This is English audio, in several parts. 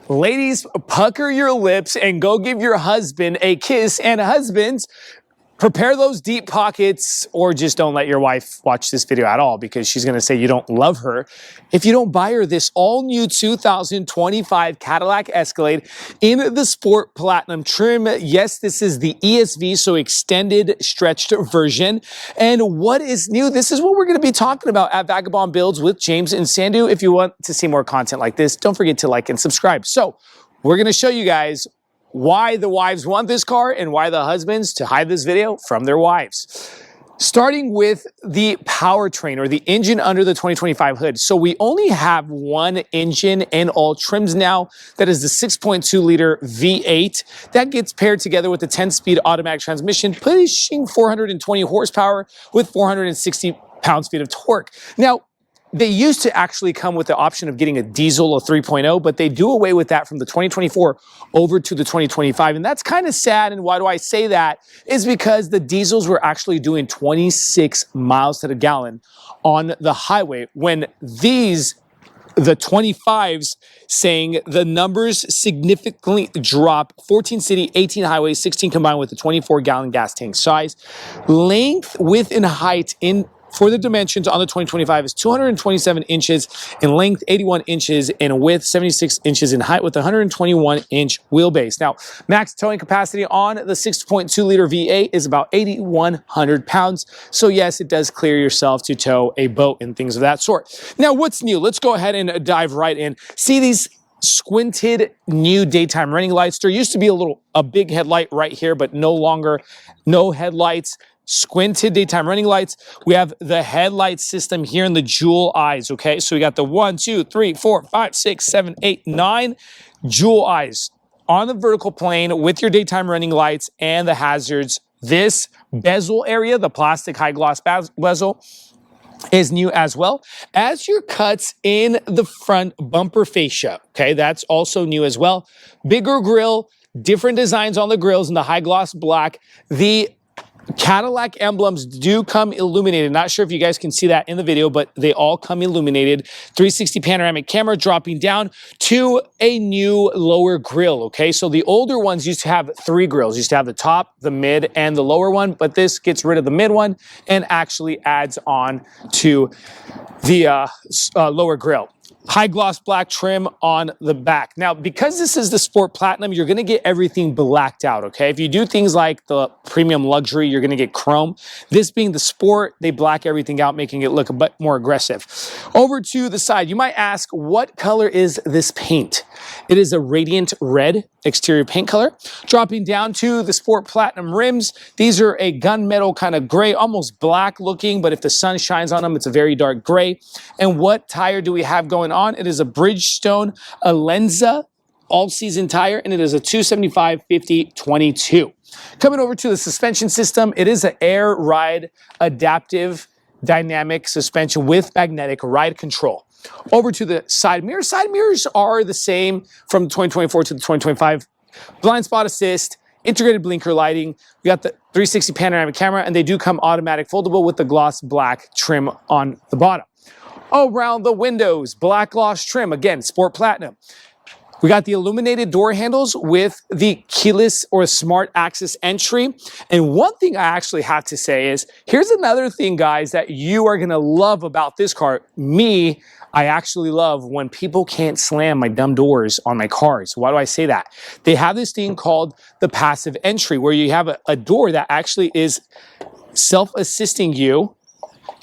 Ladies, pucker your lips and go give your husband a kiss. And husbands, prepare those deep pockets, or just don't let your wife watch this video at all because she's going to say you don't love her if you don't buy her this all-new 2025 Cadillac Escalade in the Sport Platinum trim. Yes, this is the ESV, so extended stretched version. And what is new? This is what we're going to be talking about at Vagabond Builds with James and Sandu. If you want to see more content like this, don't forget to like and subscribe. So we're going to show you guys why the wives want this car and why the husbands to hide this video from their wives. Starting with the powertrain or the engine under the 2025 hood. So we only have one engine in all trims now. That is the 6.2 liter V8 that gets paired together with the 10-speed automatic transmission, pushing 420 horsepower with 460 pounds-feet of torque. Now, they used to actually come with the option of getting a diesel or 3.0, but they do away with that from the 2024 over to the 2025. And that's kind of sad. And why do I say that? Is because the diesels were actually doing 26 miles to the gallon on the highway when these, the 25s, saying the numbers significantly drop. 14 city, 18 highway, 16 combined with the 24-gallon gas tank size. Length, width, and height for the dimensions on the 2025 is 227 inches in length, 81 inches in width, 76 inches in height with a 121-inch wheelbase. Now, max towing capacity on the 6.2 liter V8 is about 8,100 pounds. So yes, it does clear yourself to tow a boat and things of that sort. Now, what's new? Let's go ahead and dive right in. See these squinted new daytime running lights. There used to be a big headlight right here, but no longer, no headlights. Squinted daytime running lights. We have the headlight system here in the jewel eyes, okay? So we got the 1, 2, 3, 4, 5, 6, 7, 8, 9 jewel eyes on the vertical plane with your daytime running lights and the hazards. This bezel area, the plastic high gloss bezel, is new as well as your cuts in the front bumper fascia, okay? That's also new as well. Bigger grille, different designs on the grills in the high gloss black. The Cadillac emblems do come illuminated. Not sure if you guys can see that in the video, but they all come illuminated. 360 panoramic camera dropping down to a new lower grille, okay? So the older ones used to have 3 grills. Used to have the top, the mid, and the lower one, but this gets rid of the mid one and actually adds on to the lower grille. High gloss black trim on the back. Now, because this is the Sport Platinum, you're gonna get everything blacked out, okay? If you do things like the premium luxury, you're gonna get chrome. This being the Sport, they black everything out, making it look a bit more aggressive. Over to the side, you might ask, what color is this paint? It is a radiant red exterior paint color. Dropping down to the Sport Platinum rims. These are a gunmetal kind of gray, almost black looking, but if the sun shines on them, it's a very dark gray. And what tire do we have going on? It is a Bridgestone Alenza all-season tire, and it is a 275/50/22. Coming over to the suspension system, it is an air ride adaptive dynamic suspension with magnetic ride control. Over to the side mirrors. Side mirrors are the same from 2024 to the 2025. Blind spot assist, integrated blinker lighting. We got the 360 panoramic camera, and they do come automatic foldable with the gloss black trim on the bottom. Around the windows, black gloss trim, again, Sport Platinum. We got the illuminated door handles with the keyless or smart access entry. And one thing I actually have to say is, here's another thing, guys, that you are gonna love about this car. Me, I actually love when people can't slam my dumb doors on my cars. Why do I say that? They have this thing called the passive entry, where you have a door that actually is self-assisting you,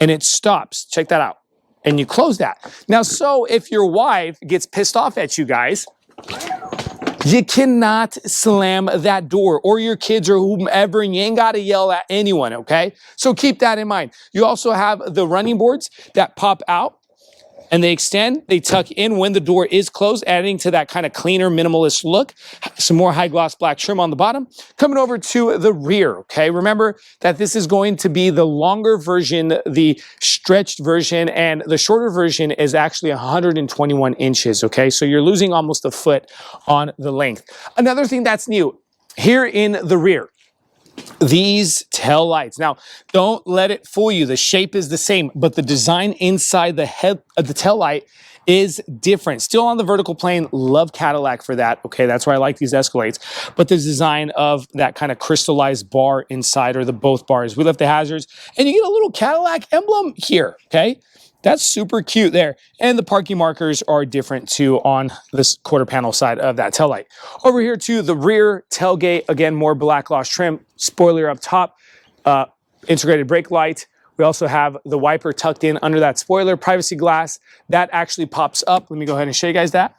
and it stops. Check that out. And you close that. Now, so if your wife gets pissed off at you guys, you cannot slam that door, or your kids or whomever, and you ain't got to yell at anyone, okay? So keep that in mind. You also have the running boards that pop out and they extend, they tuck in when the door is closed, adding to that kind of cleaner, minimalist look. Some more high gloss black trim on the bottom. Coming over to the rear, okay? Remember that this is going to be the longer version, the stretched version, and the shorter version is actually 121 inches, okay? So you're losing almost a foot on the length. Another thing that's new, here in the rear, these tail lights. Now, don't let it fool you. The shape is the same, but the design inside the head of the tail light is different. Still on the vertical plane, love Cadillac for that. Okay, that's why I like these Escalades. But the design of that kind of crystallized bar inside, or the both bars. We left the hazards, and you get a little Cadillac emblem here, okay? That's super cute there. And the parking markers are different too on this quarter panel side of that taillight. Over here too, the rear tailgate, again, more black gloss trim, spoiler up top, integrated brake light. We also have the wiper tucked in under that spoiler, privacy glass. That actually pops up. Let me go ahead and show you guys that.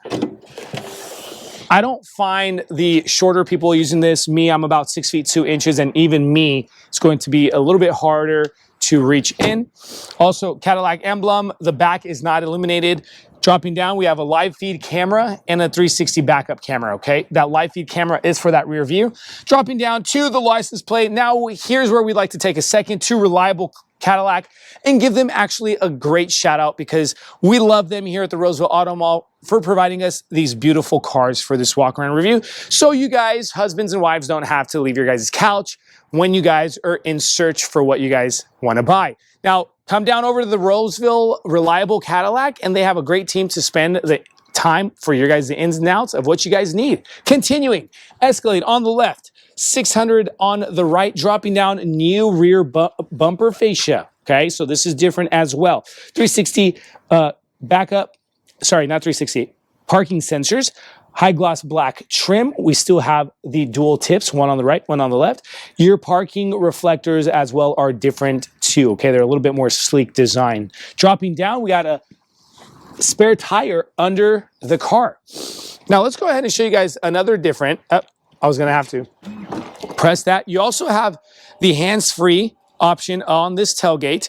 I don't find the shorter people using this. Me, I'm about 6 feet 2 inches, and even me, it's going to be a little bit harder to reach in. Also, Cadillac emblem, the back is not illuminated. Dropping down, we have a live feed camera and a 360 backup camera, okay? That live feed camera is for that rear view. Dropping down to the license plate. Now, here's where we'd like to take a second to Reliable Cadillac and give them actually a great shout out, because we love them here at the Roseville Auto Mall for providing us these beautiful cars for this walk around review. So you guys, husbands and wives, don't have to leave your guys' couch when you guys are in search for what you guys want to buy. Now, come down over to the Roseville Reliable Cadillac, and they have a great team to spend the time for your guys, the ins and outs of what you guys need. Continuing, Escalade on the left, 600 on the right, dropping down, new rear bumper fascia. Okay, so this is different as well. 360 backup, sorry, not 360, parking sensors. High gloss black trim. We still have the dual tips, one on the right, one on the left. Your parking reflectors as well are different too. Okay, they're a little bit more sleek design. Dropping down, we got a spare tire under the car. Now let's go ahead and show you guys another different. I was gonna have to press that. You also have the hands-free option on this tailgate.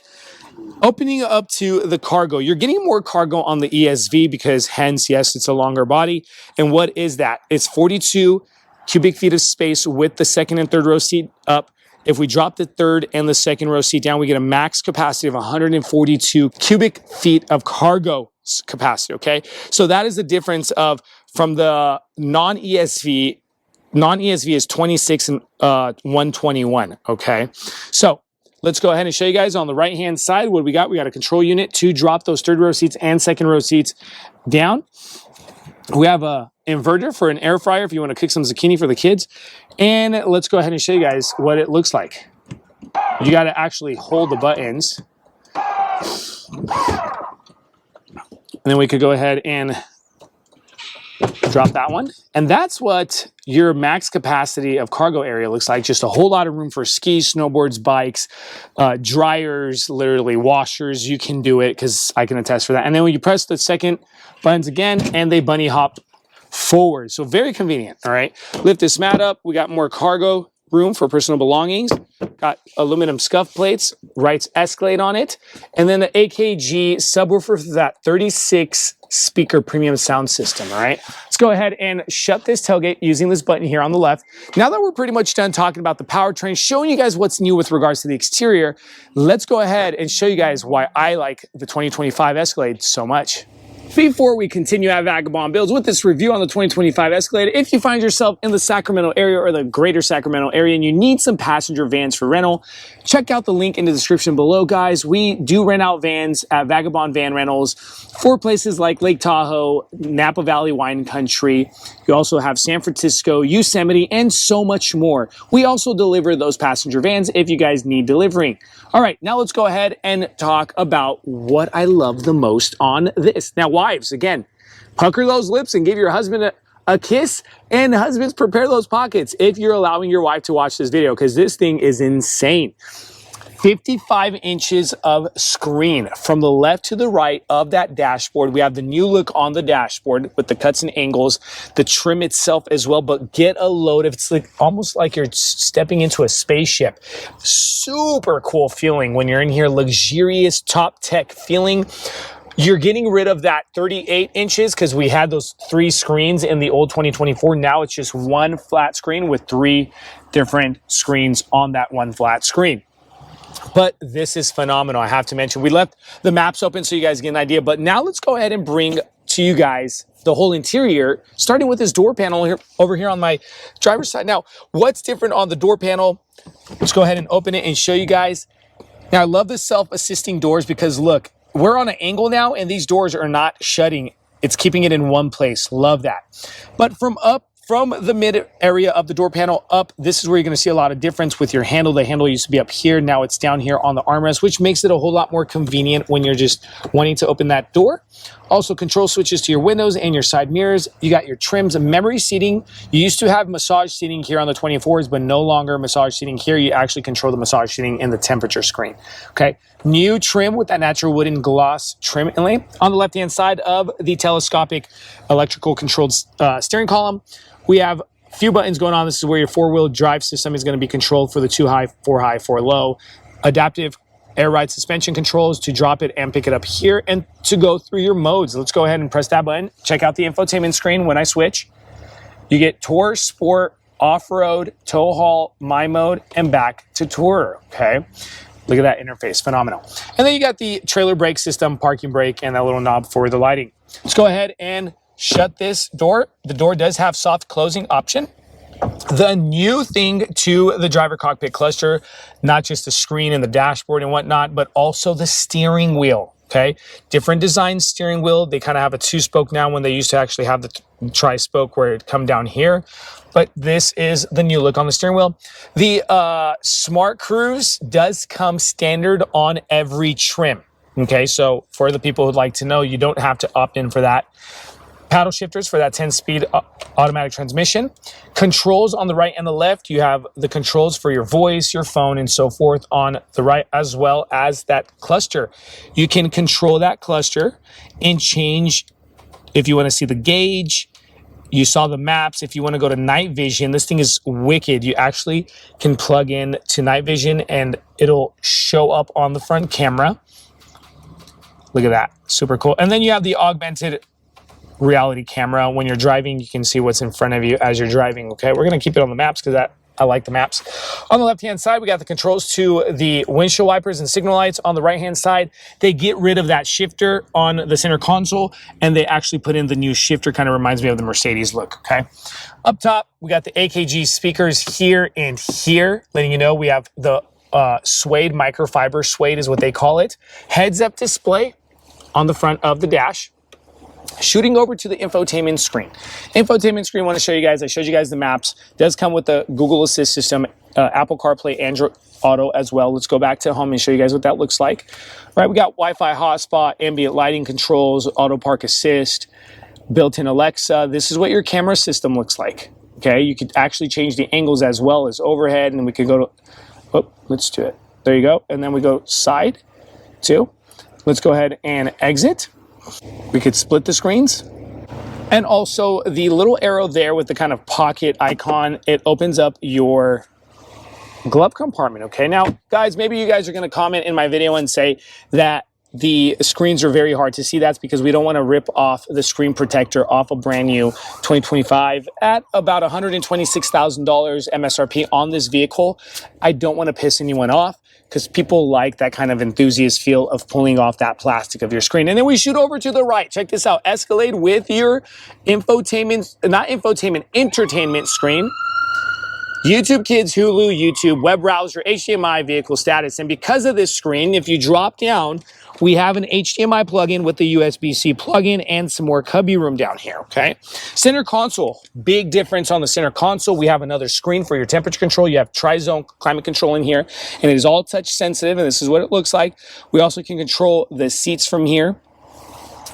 Opening up to the cargo, you're getting more cargo on the ESV because hence, yes, it's a longer body. And what is that? It's 42 cubic feet of space with the second and third row seat up. If we drop the third and the second row seat down, we get a max capacity of 142 cubic feet of cargo capacity, okay? So that is the difference of from the non-ESV. Non-ESV is 26 and 121, okay? So let's go ahead and show you guys on the right-hand side what we got. We got a control unit to drop those third row seats and second row seats down. We have a inverter for an air fryer if you want to cook some zucchini for the kids. And let's go ahead and show you guys what it looks like. You got to actually hold the buttons. And then we could go ahead and drop that one. And that's what your max capacity of cargo area looks like. Just a whole lot of room for skis, snowboards, bikes, dryers, literally washers. You can do it because I can attest for that. And then when you press the second buttons again, and they bunny hop forward. So very convenient, all right? Lift this mat up. We got more cargo room for personal belongings. Got aluminum scuff plates, writes Escalade on it. And then the AKG subwoofer for that 36 speaker premium sound system, all right? Let's go ahead and shut this tailgate using this button here on the left. Now that we're pretty much done talking about the powertrain, showing you guys what's new with regards to the exterior, let's go ahead and show you guys why I like the 2025 Escalade so much. Before we continue at Vagabond Builds with this review on the 2025 Escalade, if you find yourself in the Sacramento area or the greater Sacramento area and you need some passenger vans for rental, check out the link in the description below, guys. We do rent out vans at Vagabond Van Rentals for places like Lake Tahoe, Napa Valley Wine Country. You also have San Francisco, Yosemite, and so much more. We also deliver those passenger vans if you guys need delivering. All right, now let's go ahead and talk about what I love the most on this. Now, wives, again, pucker those lips and give your husband a kiss, and husbands, prepare those pockets if you're allowing your wife to watch this video, because this thing is insane. 55 inches of screen from the left to the right of that dashboard. We have the new look on the dashboard with the cuts and angles, the trim itself as well, but get a load of, it's like almost like you're stepping into a spaceship. Super cool feeling when you're in here, luxurious top tech feeling. You're getting rid of that 38 inches because we had those 3 screens in the old 2024. Now it's just one flat screen with 3 different screens on that one flat screen. But this is phenomenal. I have to mention, we left the maps open so you guys get an idea. But now let's go ahead and bring to you guys the whole interior, starting with this door panel here, over here on my driver's side. Now, what's different on the door panel? Let's go ahead and open it and show you guys. Now, I love the self-assisting doors because look, we're on an angle now and these doors are not shutting It's keeping it in one place. Love that. But from the mid area of the door panel up, this is where you're going to see a lot of difference with your handle. The handle used to be up here. Now it's down here on the armrest, which makes it a whole lot more convenient when you're just wanting to open that door. Also, control switches to your windows and your side mirrors. You got your trims and memory seating. You used to have massage seating here on the 24s, but no longer massage seating here. You actually control the massage seating in the temperature screen. Okay. New trim with that natural wooden gloss trim inlay. On the left-hand side of the telescopic electrical controlled steering column, we have a few buttons going on. This is where your four-wheel drive system is going to be controlled for the 2 high, 4 low. Adaptive air ride suspension controls to drop it and pick it up here and to go through your modes. Let's go ahead and press that button. Check out the infotainment screen when I switch. You get Tour, Sport, Off-Road, Tow Haul, My Mode, and back to Tourer, okay? Look at that interface, phenomenal. And then you got the trailer brake system, parking brake, and that little knob for the lighting. Let's go ahead and shut this door. The door does have soft closing option. The new thing to the driver cockpit cluster, not just the screen and the dashboard and whatnot, but also the steering wheel, okay? Different design steering wheel. They kind of have a 2-spoke now when they used to actually have the tri-spoke where it come down here. But this is the new look on the steering wheel. The Smart Cruise does come standard on every trim, okay? So for the people who'd like to know, you don't have to opt in for that. Paddle shifters for that 10-speed automatic transmission. Controls on the right and the left. You have the controls for your voice, your phone, and so forth on the right, as well as that cluster. You can control that cluster and change if you want to see the gauge. You saw the maps. If you want to go to night vision, this thing is wicked. You actually can plug in to night vision and it'll show up on the front camera. Look at that. Super cool. And then you have the augmented reality camera. When you're driving, you can see what's in front of you as you're driving, okay? We're going to keep it on the maps because I like the maps. On the left-hand side, we got the controls to the windshield wipers and signal lights. On the right-hand side, they get rid of that shifter on the center console, and they actually put in the new shifter. Kind of reminds me of the Mercedes look, okay? Up top, we got the AKG speakers here and here, letting you know we have the suede, microfiber suede is what they call it. Heads-up display on the front of the dash. Shooting over to the infotainment screen. Infotainment screen, I want to show you guys. I showed you guys the maps. It does come with the Google Assist system, Apple CarPlay, Android Auto as well. Let's go back to home and show you guys what that looks like. All right, we got Wi-Fi hotspot, ambient lighting controls, auto park assist, built-in Alexa. This is what your camera system looks like. Okay, you could actually change the angles as well as overhead, and we could go to, oh, let's do it. There you go. And then we go side, 2. Let's go ahead and exit. We could split the screens. And also the little arrow there with the kind of pocket icon, it opens up your glove compartment, okay? Now, guys, maybe you guys are going to comment in my video and say that the screens are very hard to see. That's because we don't want to rip off the screen protector off a brand new 2025 at about $126,000 MSRP on this vehicle. I don't want to piss anyone off, because people like that kind of enthusiast feel of pulling off that plastic of your screen. And then we shoot over to the right. Check this out. Escalade with your entertainment screen. YouTube Kids, Hulu, YouTube, web browser, HDMI, vehicle status. And because of this screen, if you drop down, we have an HDMI plug-in with the USB-C plug-in and some more cubby room down here, okay? Center console, big difference on the center console. We have another screen for your temperature control. You have tri-zone climate control in here, and it is all touch sensitive, and this is what it looks like. We also can control the seats from here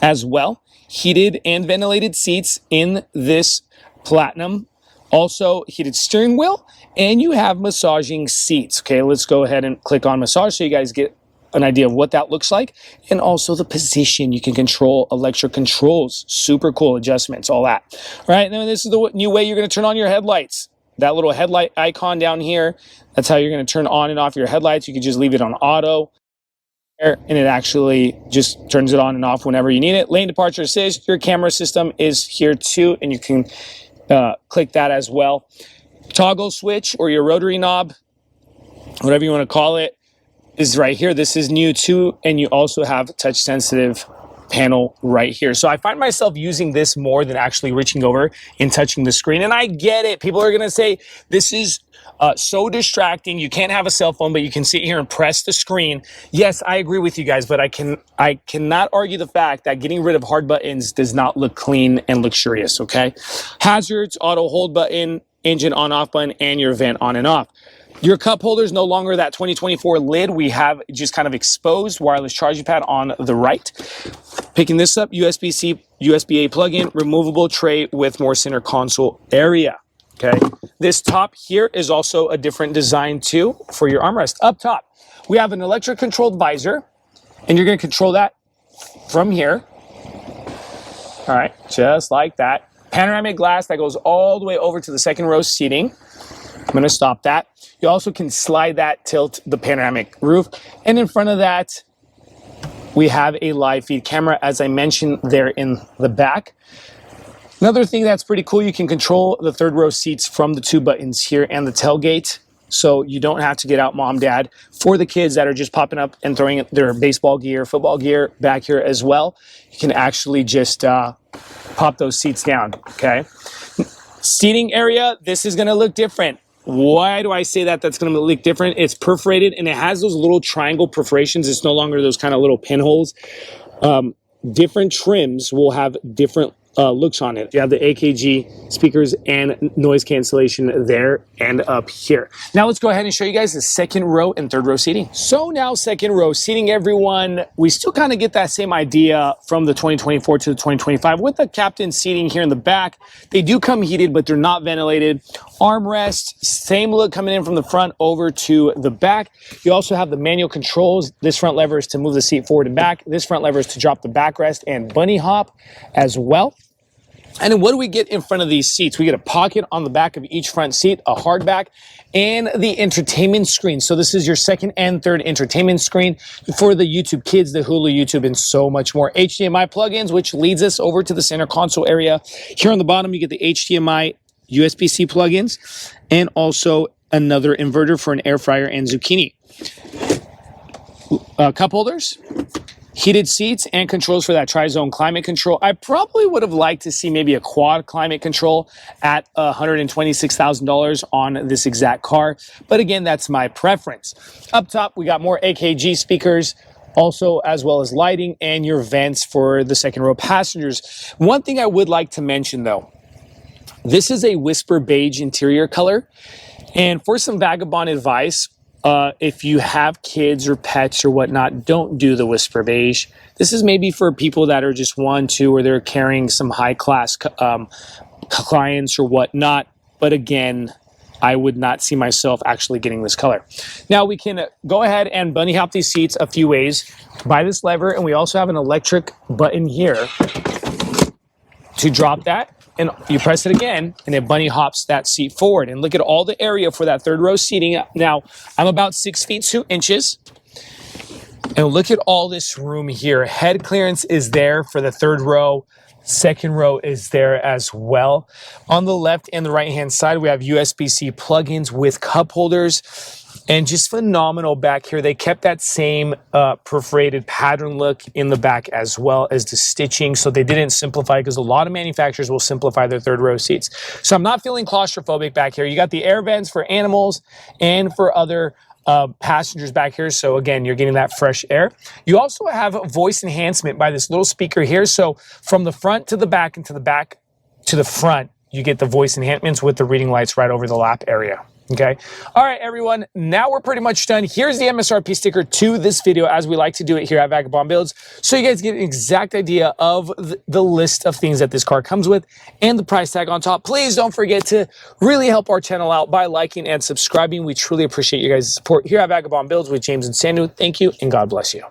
as well. Heated and ventilated seats in this Platinum. Also, heated steering wheel, and you have massaging seats. Okay, let's go ahead and click on massage so you guys get an idea of what that looks like. And also the position. You can control electric controls. Super cool adjustments, all that. All right, and then this is the new way you're going to turn on your headlights. That little headlight icon down here, that's how you're going to turn on and off your headlights. You can just leave it on auto, and it actually just turns it on and off whenever you need it. Lane departure assist. Your camera system is here too, and you can click that as well. Toggle switch or your rotary knob, whatever you want to call it, is right here. This is new too, and you also have touch sensitive panel right here. So I find myself using this more than actually reaching over and touching the screen. And I get it. People are going to say this is so distracting. You can't have a cell phone, but you can sit here and press the screen. Yes, I agree with you guys, but I cannot argue the fact that getting rid of hard buttons does not look clean and luxurious, okay? Hazards, auto hold button, engine on off button, and your vent on and off. Your cup holder is no longer that 2024 lid. We have just kind of exposed wireless charging pad on the right. Picking this up, USB-C, USB-A plug-in, removable tray with more center console area. Okay. This top here is also a different design too for your armrest. Up top, we have an electric controlled visor, and you're going to control that from here. All right, just like that. Panoramic glass that goes all the way over to the second row seating. I'm going to stop that. You also can slide that, tilt the panoramic roof. And in front of that, we have a live feed camera, as I mentioned there in the back. Another thing that's pretty cool, you can control the third row seats from the two buttons here and the tailgate. So you don't have to get out mom, dad. For the kids that are just popping up and throwing their baseball gear, football gear back here as well, you can actually just pop those seats down, okay? Seating area, this is gonna look different. Why do I say that that's going to look different? It's perforated and it has those little triangle perforations. It's no longer those kind of little pinholes. Different trims will have different looks on it. You have the AKG speakers and noise cancellation there and up here. Now let's go ahead and show you guys the second row and third row seating. So now second row seating, everyone, we still kind of get that same idea from the 2024 to the 2025 with the captain seating here in the back. They do come heated, but they're not ventilated. Armrest, same look coming in from the front over to the back. You also have the manual controls. This front lever is to move the seat forward and back. This front lever is to drop the backrest and bunny hop as well. And then what do we get in front of these seats? We get a pocket on the back of each front seat, a hardback, and the entertainment screen. So this is your second and third entertainment screen for the YouTube Kids, the Hulu YouTube, and so much more. HDMI plugins, which leads us over to the center console area. Here on the bottom, you get the HDMI USB-C plugins, and also another inverter for an air fryer and zucchini. Cup holders. Heated seats and controls for that tri-zone climate control. I probably would have liked to see maybe a quad climate control at $126,000 on this exact car. But again, that's my preference. Up top, we got more AKG speakers, also as well as lighting and your vents for the second row passengers. One thing I would like to mention though, this is a whisper beige interior color. And for some vagabond advice, if you have kids or pets or whatnot, don't do the whisper beige. This is maybe for people that are just 1, 2, or they're carrying some high-class clients or whatnot. But again, I would not see myself actually getting this color. Now we can go ahead and bunny hop these seats a few ways by this lever, and we also have an electric button here to drop that. And you press it again, and it bunny hops that seat forward. And look at all the area for that third row seating. Now, I'm about 6 feet 2 inches. And look at all this room here. Head clearance is there for the third row. Second row is there as well. On the left and the right-hand side, we have USB-C plugins with cup holders. And just phenomenal back here. They kept that same perforated pattern look in the back as well as the stitching. So they didn't simplify because a lot of manufacturers will simplify their third row seats. So I'm not feeling claustrophobic back here. You got the air vents for animals and for other passengers back here. So again, you're getting that fresh air. You also have voice enhancement by this little speaker here. So from the front to the back and to the back to the front, you get the voice enhancements with the reading lights right over the lap area. Okay. All right, everyone. Now we're pretty much done. Here's the MSRP sticker to this video, as we like to do it here at Vagabond Builds, so you guys get an exact idea of the list of things that this car comes with and the price tag on top. Please don't forget to really help our channel out by liking and subscribing. We truly appreciate you guys' support here at Vagabond Builds with James and Sandu. Thank you, and God bless you.